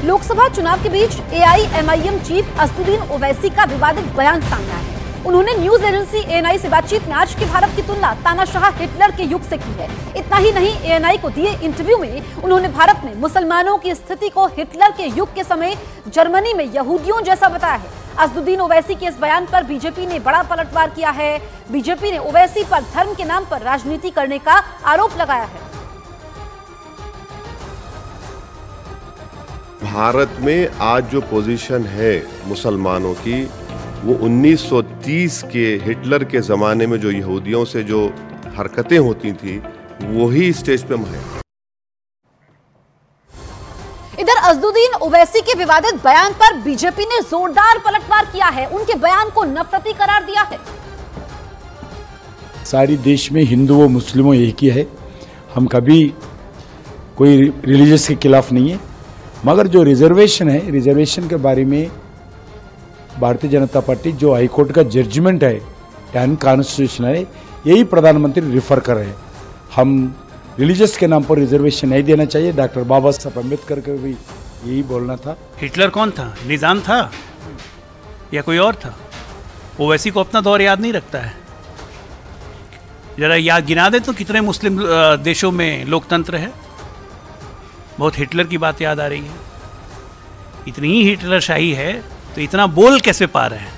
लोकसभा चुनाव के बीच AIMIM chief Asaduddin Owaisi का विवादित बयान सामने आया है। उन्होंने न्यूज एजेंसी ANI से बातचीत में आज के भारत की तुलना तानाशाह हिटलर के युग से की है। इतना ही नहीं, ANI को दिए इंटरव्यू में उन्होंने भारत में मुसलमानों की स्थिति को हिटलर के युग के समय जर्मनी में यहूदियों जैसा बताया है। असदुद्दीन ओवैसी के इस बयान पर बीजेपी ने बड़ा पलटवार किया है। बीजेपी ने ओवैसी पर धर्म के नाम पर राजनीति करने का आरोप लगाया है। भारत में आज जो पोजीशन है मुसलमानों की, वो 1930 के हिटलर के ज़माने में जो यहूदियों से जो हरकतें होती थी वही स्टेज पे है। इधर असदुद्दीन ओवैसी के विवादित बयान पर बीजेपी ने जोरदार पलटवार किया है। उनके बयान को नफरती करार दिया है। सारी देश में हिंदू व मुस्लिमों एक ही है। हम कभी कोई रिलीजियस के खिलाफ नहीं है, मगर जो रिजर्वेशन है, रिजर्वेशन के बारे में भारतीय जनता पार्टी जो हाईकोर्ट का जजमेंट है अनकॉन्स्टिट्यूशनल है, यही प्रधानमंत्री रिफर कर रहे हैं। हम रिलीजियस के नाम पर रिजर्वेशन नहीं देना चाहिए। डॉक्टर बाबा साहब अम्बेडकर को भी यही बोलना था। हिटलर कौन था? निजाम था या कोई और था? ओवैसी को अपना दौर याद नहीं रखता है। जरा याद गिना दे तो कितने मुस्लिम देशों में लोकतंत्र है। बहुत हिटलर की बात याद आ रही है। इतनी ही हिटलर शाही है तो इतना बोल कैसे पा रहे हैं?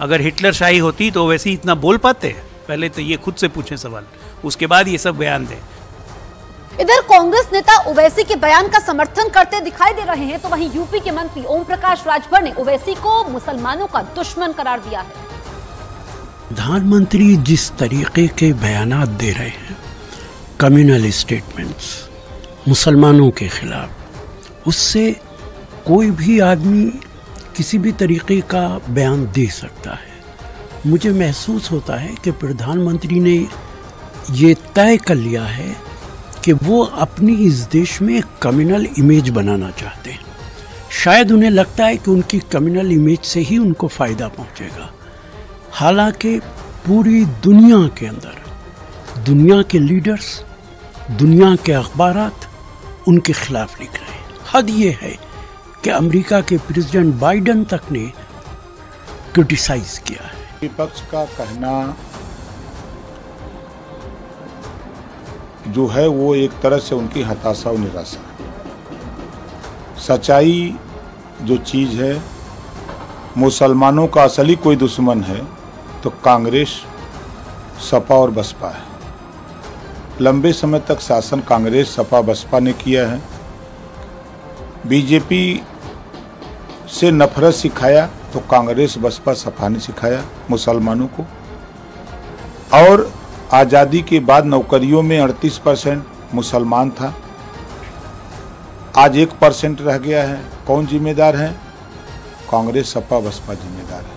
अगर हिटलर शाही होती तो वैसे इतना बोल पाते? पहले तो ये खुद से पूछें सवाल, उसके बाद ये सब बयान दें। इधर कांग्रेस नेता ओवैसी के बयान का समर्थन करते दिखाई दे रहे हैं, तो वहीं यूपी के मंत्री ओम प्रकाश राजभर ने ओवैसी को मुसलमानों का दुश्मन करार दिया है। प्रधानमंत्री जिस तरीके के बयानात दे रहे हैं, कम्युनल स्टेटमेंट्स मुसलमानों के खिलाफ, उससे कोई भी आदमी किसी भी तरीके का बयान दे सकता है। मुझे महसूस होता है कि प्रधानमंत्री ने ये तय कर लिया है कि वो अपनी इस देश में कम्युनल इमेज बनाना चाहते हैं। शायद उन्हें लगता है कि उनकी कम्युनल इमेज से ही उनको फ़ायदा पहुंचेगा। हालांकि पूरी दुनिया के अंदर दुनिया के लीडर्स, दुनिया के अखबारात उनके खिलाफ लिख रहे हैं। हद ये है कि अमेरिका के प्रेसिडेंट बाइडेन तक ने क्रिटिसाइज किया है। विपक्ष का कहना जो है वो एक तरह से उनकी हताशा और निराशा है। सच्चाई जो चीज़ है, मुसलमानों का असली कोई दुश्मन है तो कांग्रेस, सपा और बसपा है। लंबे समय तक शासन कांग्रेस, सपा, बसपा ने किया है। बीजेपी से नफरत सिखाया तो कांग्रेस, बसपा, सपा ने सिखाया मुसलमानों को। और आज़ादी के बाद नौकरियों में 38% मुसलमान था, आज 1% रह गया है। कौन जिम्मेदार है? कांग्रेस, सपा, बसपा जिम्मेदार है।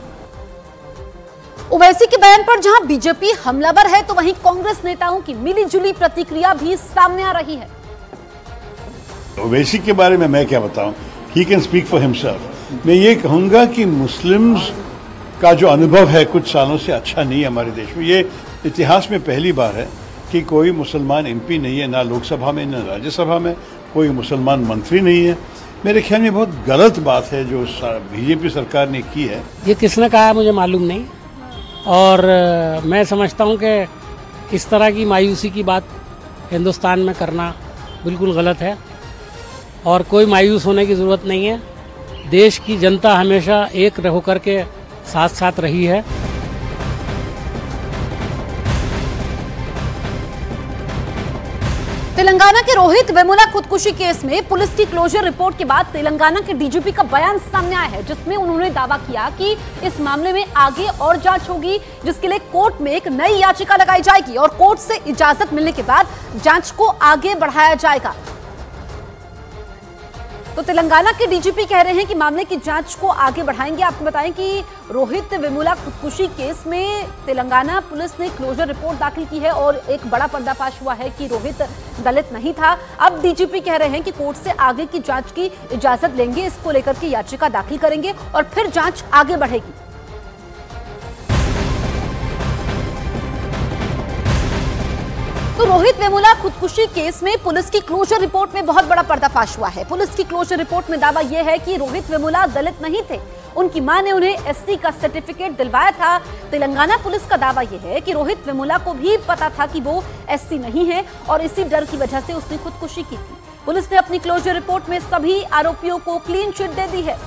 ओवैसी के बयान पर जहां बीजेपी हमलावर है, तो वहीं कांग्रेस नेताओं की मिलीजुली प्रतिक्रिया भी सामने आ रही है। ओवैसी के बारे में मैं क्या बताऊं, he can speak for himself. मैं ये कहूंगा कि मुस्लिम्स का जो अनुभव है कुछ सालों से अच्छा नहीं है हमारे देश में। ये इतिहास में पहली बार है कि कोई मुसलमान MP नहीं है, ना लोकसभा में ना राज्यसभा में कोई मुसलमान मंत्री नहीं है। मेरे ख्याल में बहुत गलत बात है जो बीजेपी सरकार ने की है। ये किसने कहा मुझे मालूम नहीं, और मैं समझता हूँ कि इस तरह की मायूसी की बात हिंदुस्तान में करना बिल्कुल गलत है और कोई मायूस होने की ज़रूरत नहीं है। देश की जनता हमेशा एक होकर के साथ साथ रही है। तेलंगाना के रोहित वेमुला खुदकुशी केस में पुलिस की क्लोजर रिपोर्ट के बाद तेलंगाना के DGP का बयान सामने आया है, जिसमें उन्होंने दावा किया कि इस मामले में आगे और जांच होगी, जिसके लिए कोर्ट में एक नई याचिका लगाई जाएगी और कोर्ट से इजाजत मिलने के बाद जांच को आगे बढ़ाया जाएगा। तो तेलंगाना के DGP कह रहे हैं कि मामले की जांच को आगे बढ़ाएंगे। आपको बताएं कि रोहित वेमुला खुदकुशी केस में तेलंगाना पुलिस ने क्लोजर रिपोर्ट दाखिल की है और एक बड़ा पर्दाफाश हुआ है कि रोहित दलित नहीं था। अब DGP कह रहे हैं कि कोर्ट से आगे की जांच की इजाजत लेंगे, इसको लेकर के याचिका दाखिल करेंगे और फिर जांच आगे बढ़ेगी। तो रोहित वेमुला खुदकुशी केस में पुलिस की क्लोजर रिपोर्ट में बहुत बड़ा पर्दाफाश हुआ है। पुलिस की क्लोजर रिपोर्ट में दावा यह है कि रोहित वेमुला दलित नहीं थे, उनकी मां ने उन्हें एससी का सर्टिफिकेट दिलवाया था। तेलंगाना पुलिस का दावा यह है कि रोहित वेमुला को भी पता था कि वो एससी नहीं है और इसी डर की वजह से उसने खुदकुशी की थी। पुलिस ने अपनी क्लोजर रिपोर्ट में सभी आरोपियों को क्लीन चिट दे दी है।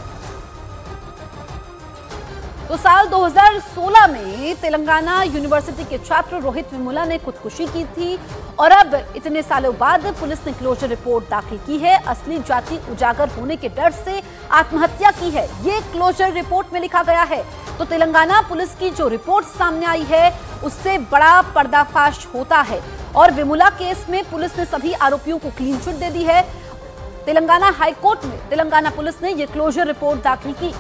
तो साल 2016 में तेलंगाना यूनिवर्सिटी के छात्र रोहित वेमुला ने खुदकुशी की थी और अब इतने सालों बाद पुलिस ने क्लोजर रिपोर्ट दाखिल की है। असली जाति उजागर होने के डर से आत्महत्या की है, ये क्लोजर रिपोर्ट में लिखा गया है। तो तेलंगाना पुलिस की जो रिपोर्ट सामने आई है उससे बड़ा पर्दाफाश होता है और वेमुला केस में पुलिस ने सभी आरोपियों को क्लीन चिट दे दी है। तेलंगाना हाईकोर्ट में तेलंगाना पुलिस ने यह क्लोजर रिपोर्ट दाखिल की।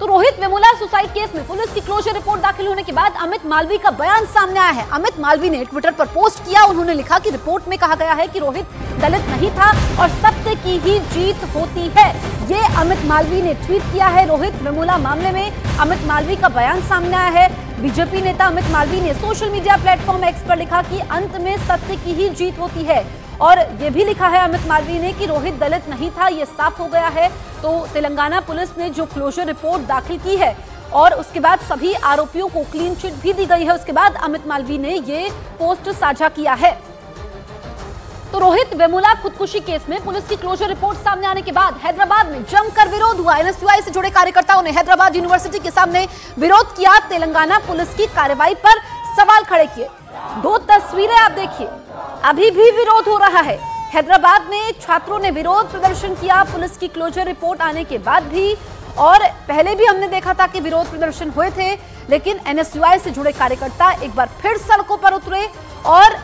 तो रोहित वेमुला सुसाइड केस में पुलिस की क्लोजर रिपोर्ट दाखिल होने के बाद अमित मालवीय का बयान सामने आया है। अमित मालवीय ने ट्विटर पर पोस्ट किया, उन्होंने लिखा कि रिपोर्ट में कहा गया है कि रोहित दलित नहीं था और सत्य की ही जीत होती है। ये अमित मालवीय ने ट्वीट किया है। रोहित वेमुला मामले में अमित मालवीय का बयान सामने आया है। बीजेपी नेता अमित मालवीय ने सोशल मीडिया प्लेटफॉर्म एक्स पर लिखा कि अंत में सत्य की ही जीत होती है और ये भी लिखा है अमित मालवीय ने कि रोहित दलित नहीं था, ये साफ हो गया है। तो तेलंगाना पुलिस ने जो क्लोजर रिपोर्ट दाखिल की है और उसके बाद सभी आरोपियों को क्लीन चिट भी दी गई है, उसके बाद अमित मालवीय ने ये पोस्ट साझा किया है। तो रोहित वेमुला खुदकुशी केस में पुलिस की क्लोजर रिपोर्ट सामने आने के बाद हैदराबाद में जमकर विरोध हुआ। एनएसयूआई से जुड़े कार्यकर्ताओं ने हैदराबाद यूनिवर्सिटी के सामने विरोध किया, तेलंगाना पुलिस की कार्रवाई पर सवाल खड़े किए। दो तस्वीरें आप देखिए, अभी भी विरोध हो रहा है। हैदराबाद में छात्रों ने विरोध प्रदर्शन किया पुलिस की क्लोजर रिपोर्ट आने के बाद भी, और पहले भी हमने देखा था कि विरोध प्रदर्शन हुए थे, लेकिन एनएसयूआई से जुड़े कार्यकर्ता एक बार फिर सड़कों पर उतरे और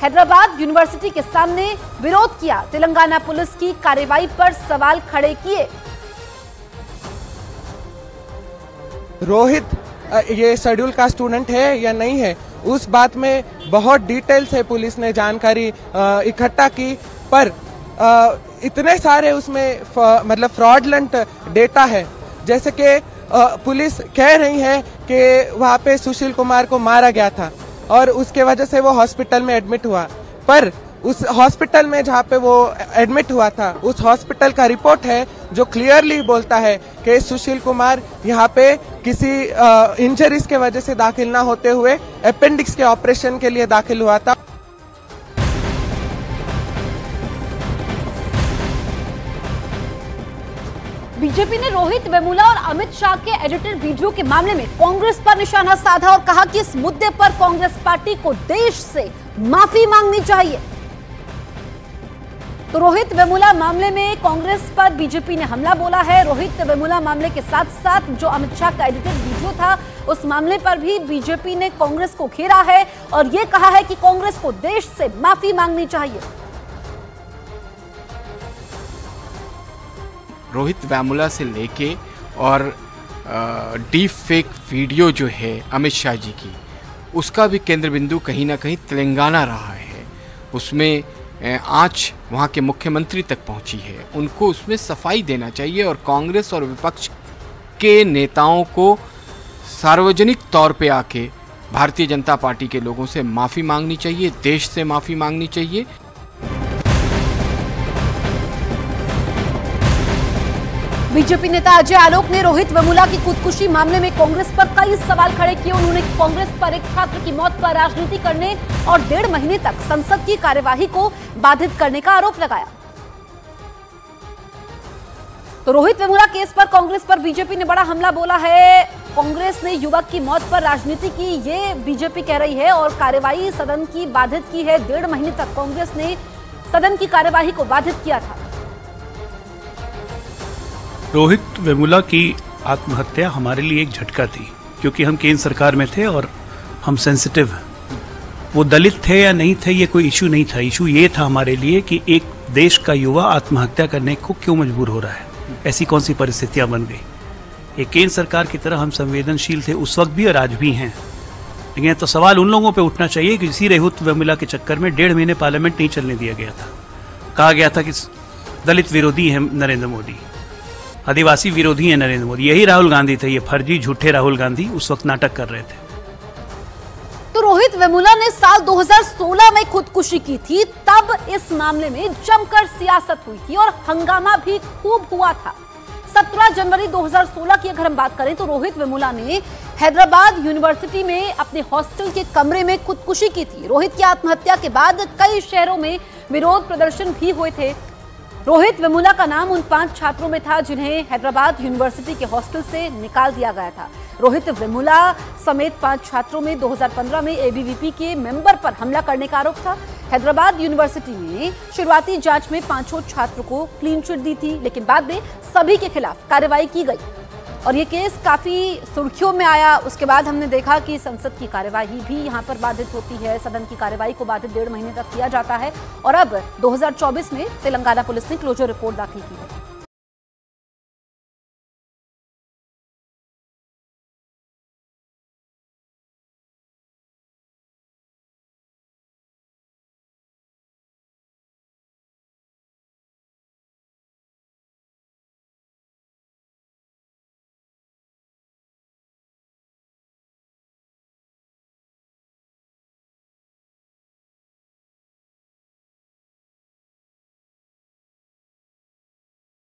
हैदराबाद यूनिवर्सिटी के सामने विरोध किया, तेलंगाना पुलिस की कार्रवाई पर सवाल खड़े किए। रोहित ये शेड्यूल का स्टूडेंट है या नहीं है, उस बात में बहुत डिटेल से पुलिस ने जानकारी इकट्ठा की, पर इतने सारे उसमें मतलब फ्रॉडलेंट डेटा है। जैसे कि पुलिस कह रही है कि वहाँ पे सुशील कुमार को मारा गया था और उसके वजह से वो हॉस्पिटल में एडमिट हुआ, पर उस हॉस्पिटल में जहाँ पे वो एडमिट हुआ था उस हॉस्पिटल का रिपोर्ट है जो क्लियरली बोलता है कि सुशील कुमार यहाँ पे किसी इंजरीज के वजह से दाखिल ना होते हुए अपेंडिक्स के ऑपरेशन के लिए दाखिल हुआ था। बीजेपी ने रोहित वेमुला और अमित शाह के एडिटेड वीडियो के मामले में कांग्रेस पर निशाना साधा और कहा कि इस मुद्दे पर कांग्रेस पार्टी को देश से माफी मांगनी चाहिए। तो रोहित वेमुला मामले में कांग्रेस पर बीजेपी ने हमला बोला है। रोहित वेमुला मामले के साथ साथ जो अमित शाह का एडिटेड वीडियो था उस मामले पर भी बीजेपी ने कांग्रेस को घेरा है और यह कहा है कि कांग्रेस को देश से माफी मांगनी चाहिए। रोहित वेमुला से लेके और डीप फेक वीडियो जो है अमित शाह जी की, उसका भी केंद्र बिंदु कहीं ना कहीं तेलंगाना रहा है। उसमें आँच वहाँ के मुख्यमंत्री तक पहुँची है, उनको उसमें सफाई देना चाहिए और कांग्रेस और विपक्ष के नेताओं को सार्वजनिक तौर पे आके भारतीय जनता पार्टी के लोगों से माफ़ी मांगनी चाहिए, देश से माफ़ी मांगनी चाहिए। बीजेपी नेता अजय आलोक ने रोहित वेमुला की खुदकुशी मामले में कांग्रेस पर कई सवाल खड़े किए। उन्होंने कांग्रेस पर एक छात्र की मौत पर राजनीति करने और 1.5 महीने तक संसद की कार्यवाही को बाधित करने का आरोप लगाया। तो रोहित वेमुला केस पर कांग्रेस पर बीजेपी ने बड़ा हमला बोला है। कांग्रेस ने युवक की मौत पर राजनीति की, ये बीजेपी कह रही है और कार्यवाही सदन की बाधित की है। 1.5 महीने तक कांग्रेस ने सदन की कार्यवाही को बाधित किया था। रोहित वेमुला की आत्महत्या हमारे लिए एक झटका थी, क्योंकि हम केंद्र सरकार में थे और हम सेंसिटिव हैं। वो दलित थे या नहीं थे ये कोई इशू नहीं था। इशू ये था हमारे लिए कि एक देश का युवा आत्महत्या करने को क्यों मजबूर हो रहा है, ऐसी कौन सी परिस्थितियां बन गई। एक केंद्र सरकार की तरह हम संवेदनशील थे उस वक्त भी और आज भी हैं, लेकिन तो सवाल उन लोगों पे उठना चाहिए कि इसी रोहित वेमुला के चक्कर में 1.5 महीने पार्लियामेंट नहीं चलने दिया गया था। कहा गया था कि दलित विरोधी है नरेंद्र मोदी, आदिवासी विरोधी है नरेंद्र मोदी। यही राहुल गांधी थे, ये फर्जी झूठे राहुल गांधी उस वक्त नाटक कर रहे थे। तो रोहित वेमुला ने साल 2016 में खुदकुशी की थी। तब इस मामले में जमकर सियासत हुई थी और हंगामा भी खूब हुआ था। 17 जनवरी 2016 की अगर हम बात करें तो रोहित वेमुला ने हैदराबाद यूनिवर्सिटी में अपने हॉस्टल के कमरे में खुदकुशी की थी। रोहित की आत्महत्या के बाद कई शहरों में विरोध प्रदर्शन भी हुए थे। रोहित वेमुला का नाम उन 5 छात्रों में था जिन्हें हैदराबाद यूनिवर्सिटी के हॉस्टल से निकाल दिया गया था। रोहित वेमुला समेत 5 छात्रों में 2015 में एबीवीपी के मेंबर पर हमला करने का आरोप था। हैदराबाद यूनिवर्सिटी ने शुरुआती जांच में 5 छात्रों को क्लीन चिट दी थी, लेकिन बाद में सभी के खिलाफ कार्रवाई की गई और ये केस काफी सुर्खियों में आया। उसके बाद हमने देखा कि संसद की कार्यवाही भी यहाँ पर बाधित होती है। सदन की कार्यवाही को बाधित 1.5 महीने तक किया जाता है और अब 2024 में तेलंगाना पुलिस ने क्लोजर रिपोर्ट दाखिल की है।